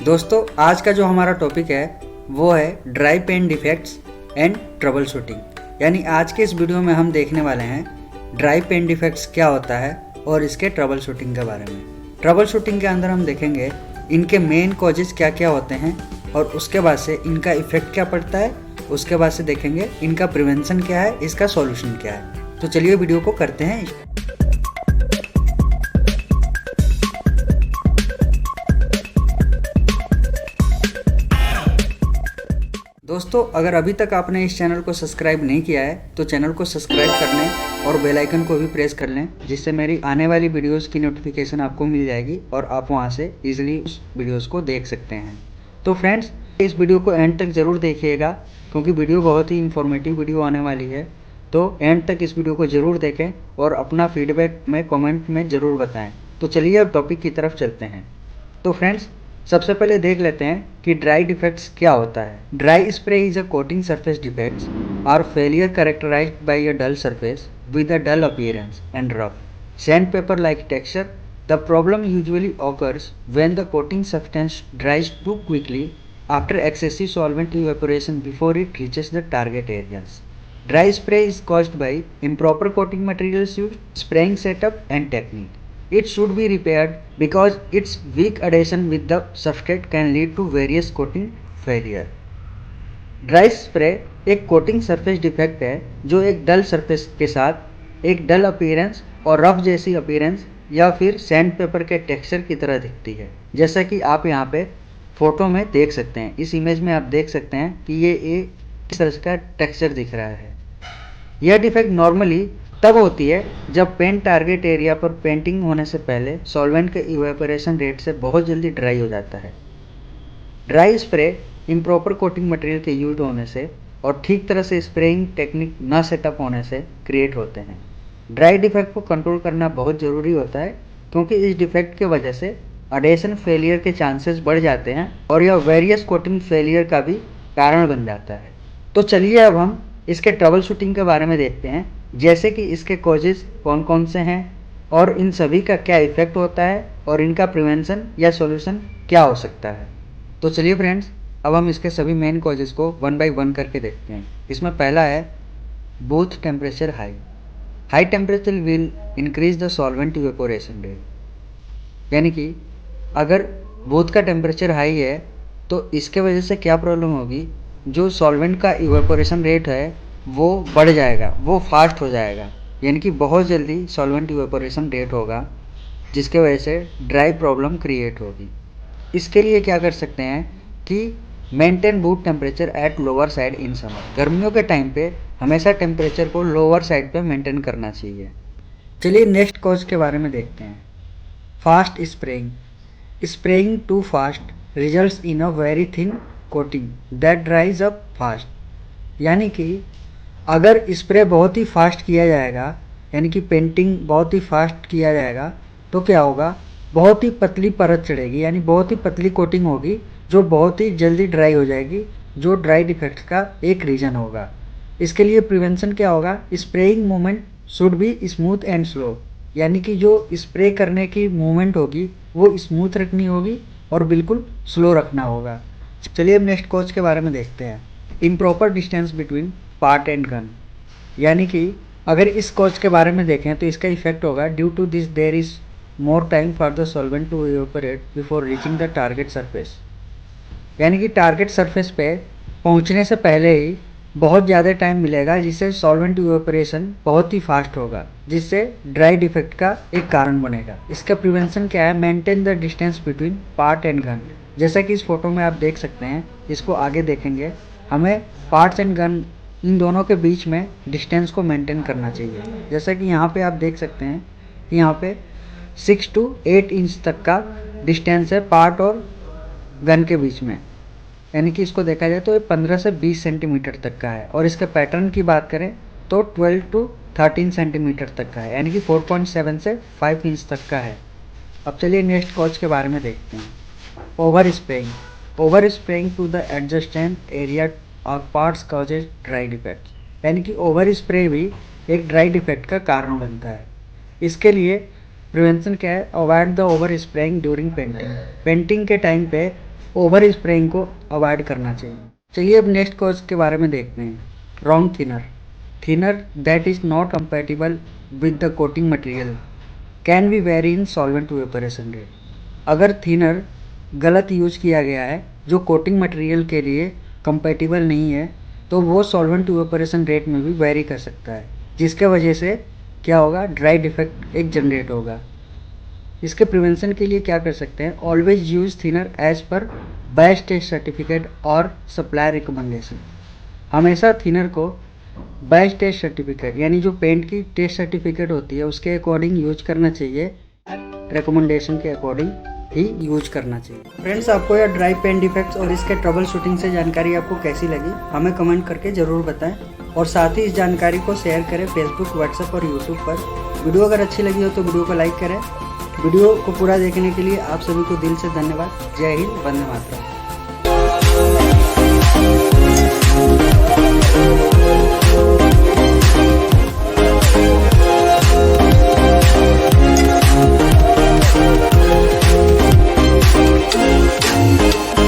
दोस्तों आज का जो हमारा टॉपिक है वो है dry paint defects and troubleshooting. यानी आज के इस वीडियो में हम देखने वाले हैं ड्राई पेंट डिफेक्ट्स क्या होता है और इसके ट्रबल शूटिंग के बारे में। ट्रबल शूटिंग के अंदर हम देखेंगे इनके मेन कॉजेज क्या क्या होते हैं और उसके बाद से इनका इफेक्ट क्या पड़ता है, उसके बाद से देखेंगे इनका प्रिवेंशन क्या है, इसका सॉल्यूशन क्या है। तो चलिए वीडियो को करते हैं। दोस्तों अगर अभी तक आपने इस चैनल को सब्सक्राइब नहीं किया है तो चैनल को सब्सक्राइब कर लें और बेल आइकन को भी प्रेस कर लें, जिससे मेरी आने वाली वीडियोस की नोटिफिकेशन आपको मिल जाएगी और आप वहां से इजीली उस वीडियोस को देख सकते हैं। तो फ्रेंड्स इस वीडियो को एंड तक ज़रूर देखिएगा क्योंकि वीडियो बहुत ही इंफॉर्मेटिव वीडियो आने वाली है। तो एंड तक इस वीडियो को ज़रूर देखें और अपना फीडबैक में कॉमेंट में ज़रूर बताएँ। तो चलिए अब टॉपिक की तरफ चलते हैं। तो फ्रेंड्स सबसे पहले देख लेते हैं कि ड्राई डिफेक्ट्स क्या होता है। Dry spray is a coating surface defects or failure characterised by a dull surface with a dull appearance and rough sandpaper like texture. The problem usually occurs when the coating substance dries too quickly after excessive solvent evaporation before it reaches the target areas. Dry spray is caused by improper coating materials used, spraying setup and technique. It should be repaired because its weak adhesion with the substrate can lead to various coating failure. Dry spray एक coating surface defect है जो एक डल surface के साथ एक डल appearance और rough जैसी appearance या फिर सैंड पेपर के टेक्सचर की तरह दिखती है, जैसा कि आप यहाँ पे फोटो में देख सकते हैं। इस इमेज में आप देख सकते हैं कि ये इस तरह का टेक्सचर दिख रहा है। यह डिफेक्ट नॉर्मली तब होती है जब पेंट टारगेट एरिया पर पेंटिंग होने से पहले सॉल्वेंट के इवेपोरेशन रेट से बहुत जल्दी ड्राई हो जाता है। Dry spray improper coating material के यूज होने से और ठीक तरह से स्प्रेइंग टेक्निक न सेटअप होने से क्रिएट होते हैं। ड्राई डिफेक्ट को कंट्रोल करना बहुत ज़रूरी होता है क्योंकि इस डिफेक्ट की वजह से अडेशन फेलियर के चांसेस बढ़ जाते हैं और यह वेरियस कोटिंग फेलियर का भी कारण बन जाता है। तो चलिए अब हम इसके ट्रबल शूटिंग के बारे में देखते हैं, जैसे कि इसके कॉजेज कौन कौन से हैं और इन सभी का क्या इफेक्ट होता है और इनका प्रिवेंशन या सॉल्यूशन क्या हो सकता है। तो चलिए फ्रेंड्स अब हम इसके सभी मेन कॉजेज को वन बाय वन करके देखते हैं। इसमें पहला है booth temperature high. High temperature will increase the solvent evaporation rate. यानी कि अगर बूथ का टेम्परेचर हाई है तो इसके वजह से क्या प्रॉब्लम होगी, जो सॉल्वेंट का इवेपोरेशन रेट है वो बढ़ जाएगा, वो फास्ट हो जाएगा। यानी कि बहुत जल्दी सॉल्वेंट इवेपोरेशन रेट होगा जिसके वजह से ड्राई प्रॉब्लम क्रिएट होगी। इसके लिए क्या कर सकते हैं कि maintain booth temperature at lower side in summer. गर्मियों के टाइम पे हमेशा टेम्परेचर को लोअर साइड पे मेंटेन करना चाहिए। चलिए नेक्स्ट कॉज के बारे में देखते हैं। Fast spraying. Spraying too fast results in a very thin coating that dries up fast. यानी कि अगर स्प्रे बहुत ही फास्ट किया जाएगा, यानी कि पेंटिंग बहुत ही फास्ट किया जाएगा, तो क्या होगा, बहुत ही पतली परत चढ़ेगी, यानी बहुत ही पतली कोटिंग होगी जो बहुत ही जल्दी ड्राई हो जाएगी, जो ड्राई डिफेक्ट का एक रीज़न होगा। इसके लिए प्रिवेंशन क्या होगा, spraying movement should be smooth and slow. यानी कि जो स्प्रे करने की मूवमेंट होगी वो स्मूथ रखनी होगी और बिल्कुल स्लो रखना होगा। चलिए अब नेक्स्ट कॉज के बारे में देखते हैं। Improper distance between part and gun. यानी कि अगर इस कॉज के बारे में देखें तो इसका इफेक्ट होगा due to this there is more time for the solvent to evaporate before reaching the target surface. यानी कि टारगेट सरफेस पे पहुंचने से पहले ही बहुत ज़्यादा टाइम मिलेगा, जिससे सॉल्वेंट इवेपोरेशन बहुत ही फास्ट होगा, जिससे ड्राई डिफेक्ट का एक कारण बनेगा। इसका प्रिवेंशन क्या है, maintain the distance between part and gun. जैसा कि इस फोटो में आप देख सकते हैं, इसको आगे देखेंगे, हमें पार्ट्स एंड गन इन दोनों के बीच में डिस्टेंस को मेंटेन करना चाहिए। जैसा कि यहाँ पे आप देख सकते हैं कि यहाँ पे 6 to 8 इंच तक का डिस्टेंस है पार्ट और गन के बीच में। यानी कि इसको देखा जाए तो ये 15 से 20 सेंटीमीटर तक का है और इसके पैटर्न की बात करें तो 12 to 13 सेंटीमीटर तक का है, यानी कि 4.7 से 5 इंच तक का है। अब चलिए नेक्स्ट कॉज के बारे में देखते हैं। Over spraying. Over spraying to the adjacent area और पार्ट्स कॉजेज ड्राई डिफेक्ट। यानी कि ओवर स्प्रे भी एक ड्राई डिफेक्ट का कारण बनता है। इसके लिए प्रिवेंशन क्या है, avoid the over spraying during painting. Painting के टाइम पे ओवर स्प्रेइंग को अवॉइड करना चाहिए। चलिए अब नेक्स्ट कॉज के बारे में देखते हैं। Wrong thinner, thinner that is not compatible with the coating material can be very in solvent to evaporation rate. अगर थिनर गलत यूज किया गया है जो कोटिंग मटेरियल के लिए कंपैटिबल नहीं है, तो वो सॉल्वेंट टू वेपोरेशन रेट में भी वेरी कर सकता है, जिसके वजह से क्या होगा, ड्राई डिफेक्ट एक जनरेट होगा। इसके प्रिवेंशन के लिए क्या कर सकते हैं, always use thinner as per best test certificate और सप्लायर रिकमेंडेशन। हमेशा थिनर को बेस्ट टेस्ट सर्टिफिकेट यानी जो पेंट की टेस्ट सर्टिफिकेट होती है उसके अकॉर्डिंग यूज करना चाहिए, रिकमेंडेशन के अकॉर्डिंग ही यूज करना चाहिए। फ्रेंड्स, आपको यह ड्राई पेंट डिफेक्ट्स और इसके ट्रबल शूटिंग से जानकारी आपको कैसी लगी हमें कमेंट करके ज़रूर बताएं, और साथ ही इस जानकारी को शेयर करें फेसबुक, व्हाट्सएप और यूट्यूब पर। वीडियो अगर अच्छी लगी हो तो वीडियो को लाइक करें। वीडियो को पूरा देखने के लिए आप सभी को दिल से धन्यवाद। जय हिंद, वंदे मातरम।